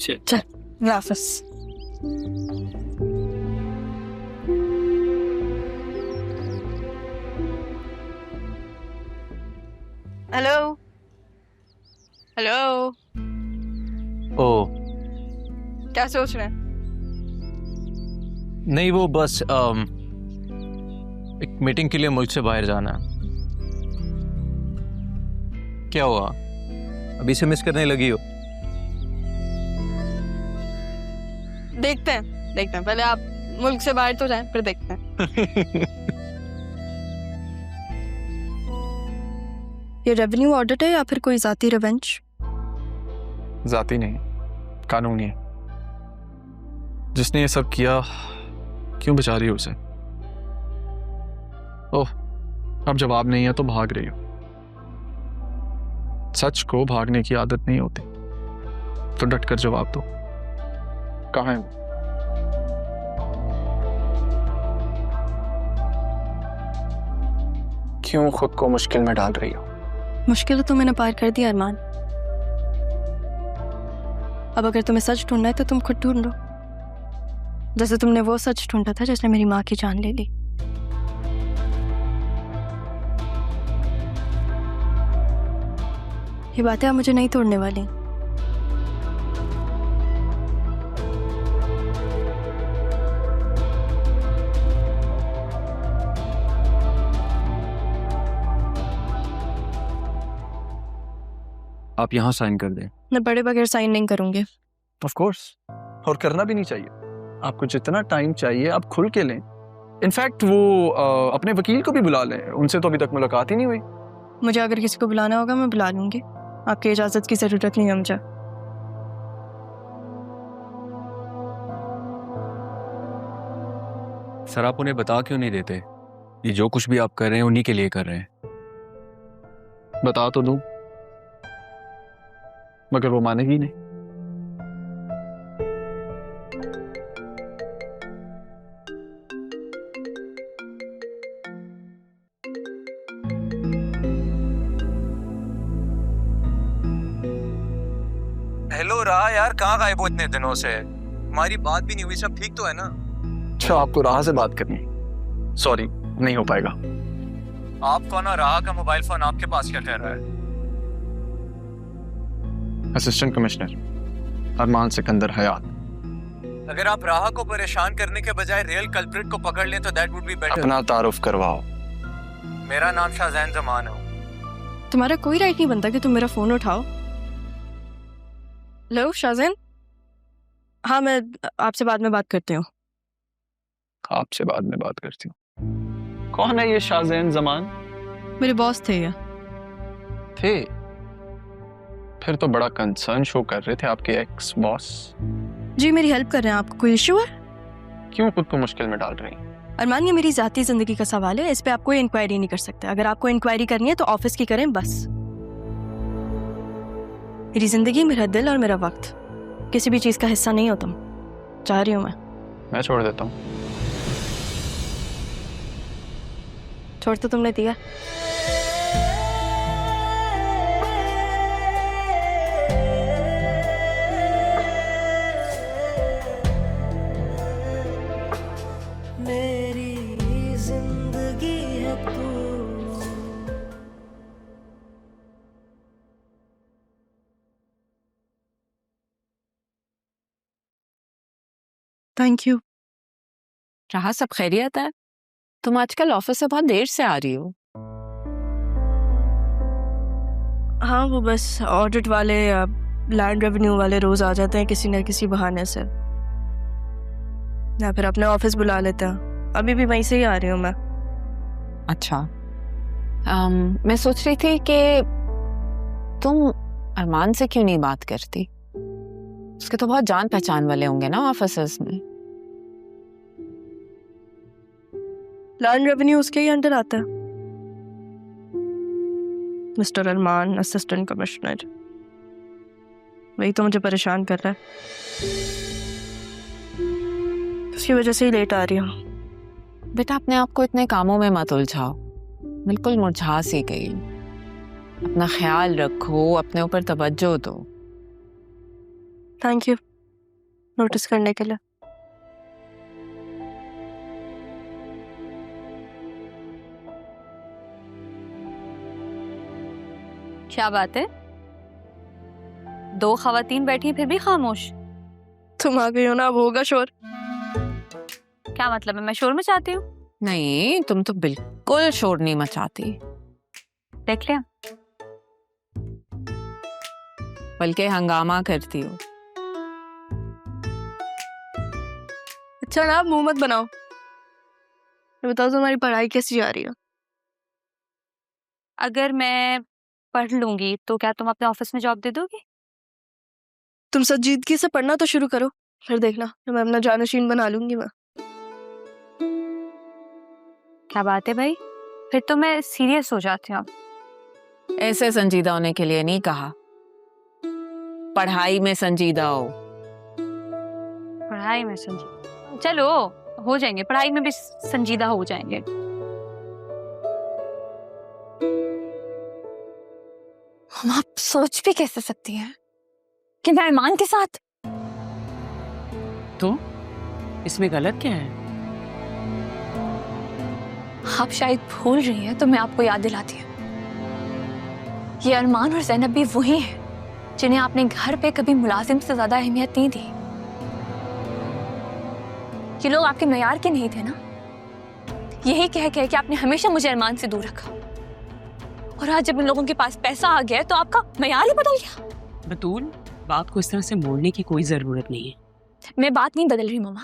चल अल्लाह हाफ़िज़। Hello hello, ओ क्या सोच रहे हैं? नहीं, वो बस एक मीटिंग के लिए मुल्क से बाहर जाना है। क्या हुआ, अभी से मिस करने लगी हो? देखते हैं पहले आप मुल्क से बाहर तो जाएं, फिर देखते हैं। ये रेवेन्यू ऑडिट है या फिर कोई जाती रिवेंज? जाती नहीं, कानूनी है। जिसने ये सब किया, क्यों बचा रही हो उसे? ओह, अब जवाब नहीं है तो भाग रही हो। सच को भागने की आदत नहीं होती, तो डट कर जवाब दो। कहाँ है वो? क्यों खुद को मुश्किल में डाल रही हो? मुश्किल तो मैंने पार कर दिया अरमान। अब अगर तुम्हें सच ढूंढना है तो तुम खुद ढूंढ लो, जैसे तुमने वो सच ढूंढा था जिसने मेरी माँ की जान ले ली। ये बातें आप मुझे नहीं तोड़ने वाली। आप यहाँ साइन कर दें। मैं बड़े बगैर साइन नहीं करूंगी। ऑफ कोर्स, और करना भी नहीं चाहिए। आपको जितना टाइम चाहिए आप खुल के लें। इनफैक्ट वो अपने वकील को भी बुला लें, उनसे तो अभी तक मुलाकात ही नहीं हुई। मुझे अगर किसी को बुलाना होगा मैं बुला लूंगी, आपकी इजाजत की जरूरत नहीं है मुझे। सर, आप उन्हें बता क्यों नहीं देते? ये जो कुछ भी आप कर रहे हैं उन्हीं के लिए कर रहे हैं। बता तो दूं, मगर वो मानेगी नहीं। हेलो राह, यार कहाँ गायब हो इतने दिनों से? हमारी बात भी नहीं हुई, सब ठीक तो है ना? अच्छा, आपको राह से बात करनी? सॉरी, नहीं हो पाएगा। आप कौन हो? राह का मोबाइल फोन आपके पास क्या कर रहा है? असिस्टेंट कमिश्नर अरमान सिकंदर हयात। अगर आप राह को परेशान करने के बजाय रियल कल्प्रिट को पकड़ लें तो दैट वुड बी बेटर। अपना तारुफ करवाओ। मेरा नाम शाहजैन जमान है। तुम्हारा कोई राइट नहीं बनता कि तुम मेरा फोन उठाओ। हेलो शाहजैन। हाँ, मैं आपसे बाद में बात करती हूँ। आपसे बाद में बात करती हूँ? कौन है ये शाहजैन जमान? मेरे बॉस थे ये। थे? फिर तो बड़ा कंसर्न शो कर रहे थे आपके एक्स बॉस। जी, मेरी हेल्प कर रहे हैं। आपको कोई इशू है? क्यों खुद को मुश्किल में डाल रही हैं? अरमान, ये मेरी जाती जिंदगी का सवाल है, इस पे आप कोई इंक्वायरी नहीं कर सकते। अगर आपको इंक्वायरी करनी है तो ऑफिस की करें बस। मेरी जिंदगी, मेरा दिल और मेरा वक्त किसी भी चीज का हिस्सा नहीं हो तुम। चाह रही हूँ मैं छोड़ देता हूँ। छोड़ तो तुमने दिया। मेरी जिंदगी है तू। Thank you. रहा सब खैरियत है? तुम आजकल ऑफिस से बहुत देर से आ रही हो। हाँ, वो बस ऑडिट वाले या लैंड रेवेन्यू वाले रोज आ जाते हैं किसी न किसी बहाने से, या फिर अपने ऑफिस बुला लेते हैं। अभी भी वहीं से ही आ रही हूँ मैं। अच्छा, मैं सोच रही थी कि तुम अरमान से क्यों नहीं बात करती? उसके तो बहुत जान पहचान वाले होंगे ना ऑफिस में। लैंड रेवेन्यू उसके ही अंडर आता है। मिस्टर अरमान, असिस्टेंट कमिश्नर, वही तो मुझे परेशान कर रहा है। उसकी वजह से ही लेट आ रही हूँ। बेटा, अपने आप को इतने कामों में मत उलझाओ, बिल्कुल मुरझा सी गई। अपना ख्याल रखो, अपने ऊपर तवज्जो दो। Thank you. नोटिस करने के लिए। क्या बात है, दो खवातीन बैठी फिर भी खामोश? तुम आ गई हो ना, अब होगा शोर। क्या मतलब है, मैं शोर मचाती हूँ? नहीं, तुम तो बिल्कुल शोर नहीं मचाती, देख लिया। बल्कि हंगामा करती हो। अच्छा ना, आप मुंह मत बनाओ। ये बताओ तुम्हारी पढ़ाई कैसी जा रही है? अगर मैं पढ़ लूंगी तो क्या तुम अपने ऑफिस में जॉब दे दोगी? तुम संजीदगी से पढ़ना तो शुरू करो, फिर देखना मैं अपना जानशीन बना लूंगी मैं। क्या बात है भाई, फिर तो मैं सीरियस हो जाती हूँ। ऐसे संजीदा होने के लिए नहीं कहा, पढ़ाई में संजीदा हो। पढ़ाई में संजीदा, चलो हो जाएंगे, पढ़ाई में भी संजीदा हो जाएंगे। हम आप सोच भी कैसे सकती हैं कि मैं अरमान के साथ? तो इसमें गलत क्या है? आप शायद भूल रही हैं, तो मैं आपको याद दिलाती हूँ। ये अरमान और ज़ैनब भी वही हैं जिन्हें आपने घर पे कभी मुलाजिम से ज्यादा अहमियत नहीं दी। ये लोग आपके मयार के नहीं थे ना। यही कह के कि आपने हमेशा मुझे अरमान से दूर रखा, और आज जब इन लोगों के पास पैसा आ गया तो आपका मयार ही बदल गया। बतूल, बात को इस तरह से मोड़ने की कोई जरूरत नहीं है। मैं बात नहीं बदल रही मम्मा।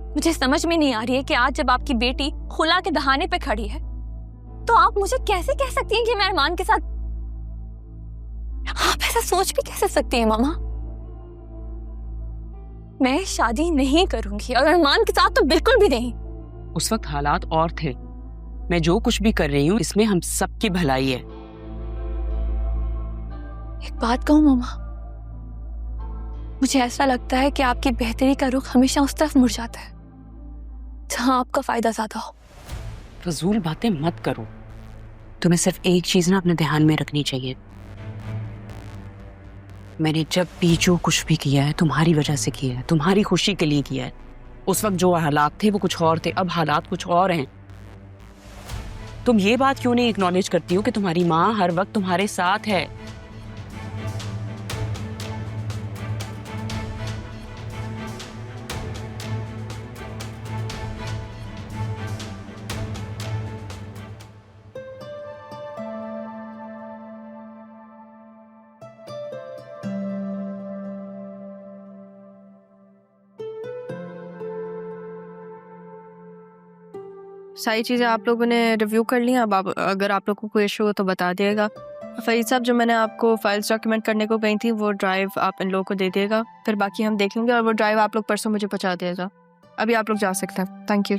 मुझे समझ में नहीं आ रही है कि आज जब आपकी बेटी खुला के दहाने पे खड़ी है तो आप मुझे कैसे कह सकती हैं कि मैं अरमान के साथ? आप ऐसा सोच भी कैसे सकती हैं मामा? मैं शादी नहीं करूंगी, और अरमान के साथ तो बिल्कुल भी नहीं। उस वक्त हालात और थे। मैं जो कुछ भी कर रही हूँ इसमें हम सबकी भलाई है। एक बात कहूं मामा, मुझे ऐसा लगता है कि आपकी बेहतरी का रुख हमेशा उस तरफ मुड़ जाता है जहां आपका फायदा ज्यादा हो। फजूल बातें मत करो। तुम्हें सिर्फ एक चीज ना अपने ध्यान में रखनी चाहिए। मैंने जब भी जो कुछ भी किया है तुम्हारी वजह से किया है, तुम्हारी खुशी के लिए किया है। उस वक्त जो हालात थे वो कुछ और थे, अब हालात कुछ और हैं। तुम ये बात क्यों नहीं एक्नॉलेज करती हो कि तुम्हारी माँ हर वक्त तुम्हारे साथ है? सारी चीज़ें आप लोगों ने रिव्यू कर ली। अब अगर आप लोगों को कोई इशू हो तो बता दिएगा। फरीद साहब, जो मैंने आपको फाइल्स डॉक्यूमेंट करने को कही थी वो ड्राइव आप इन लोगों को दे दिएगा, फिर बाकी हम देख लेंगे, और वो ड्राइव आप लोग परसों मुझे पहुंचा दिएगा। अभी आप लोग जा सकते हैं। Thank you.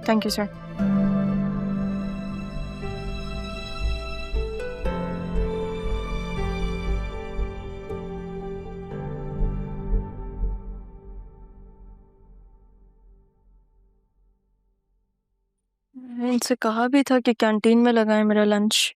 Thank you sir. इनसे कहा भी था कि कैंटीन में लगाएं मेरा लंच।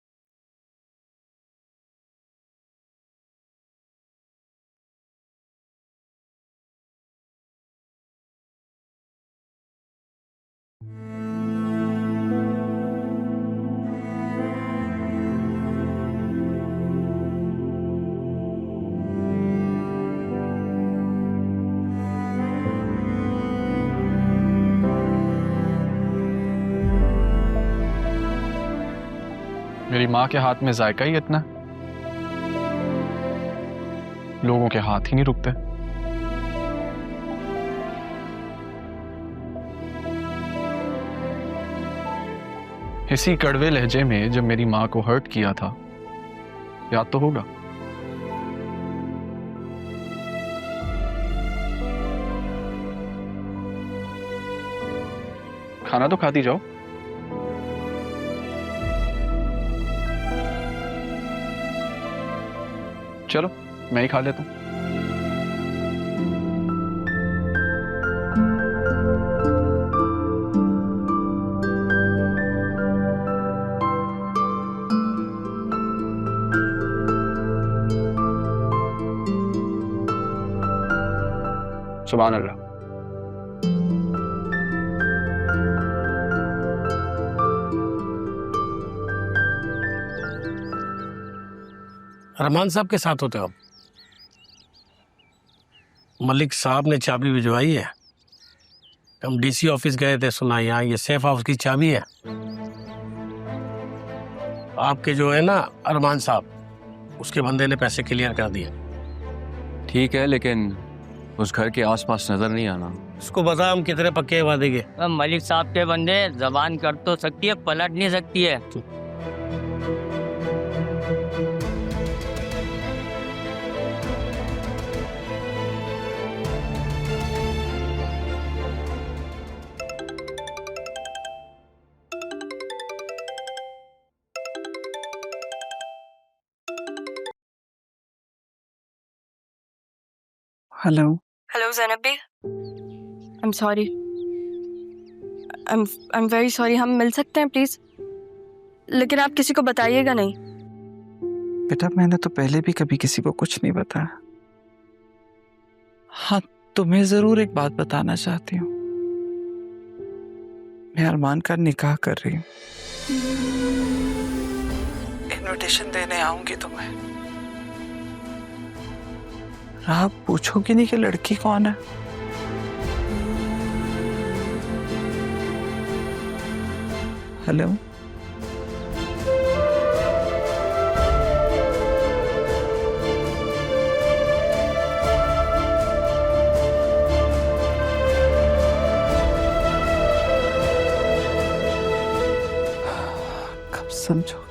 मेरी माँ के हाथ में जायका ही इतना, लोगों के हाथ ही नहीं रुकते। इसी कड़वे लहजे में जब मेरी माँ को हर्ट किया था, याद तो होगा। खाना तो खाती जाओ। चलो मैं ही खा लेता हूँ। सुभान अल्लाह। अरमान साहब के साथ होते हो आप? मलिक साहब ने चाबी भिजवाई है। हम डीसी ऑफिस गए थे, सुना यहाँ ये सेफ हाउस की चाबी है। आपके जो है ना अरमान साहब, उसके बंदे ने पैसे क्लियर कर दिए। ठीक है, लेकिन उस घर के आसपास नजर नहीं आना। उसको बता हम कितने पक्के वादे के। मलिक साहब के बंदे जबान कर तो सकती है, पलट नहीं सकती है। हेलो। हेलो ज़ैनब बी, I am sorry, I am very sorry. हम मिल सकते हैं प्लीज़, लेकिन आप किसी को बताइएगा नहीं। बेटा मैंने तो पहले भी कभी किसी को कुछ नहीं बताया। हाँ, तुम्हें जरूर एक बात बताना चाहती हूँ। मैं अरमान का निकाह कर रही हूँ। इनविटेशन देने आऊंगी तुम्हें। आप पूछोगी नहीं कि लड़की कौन है? हेलो। कब समझोगे?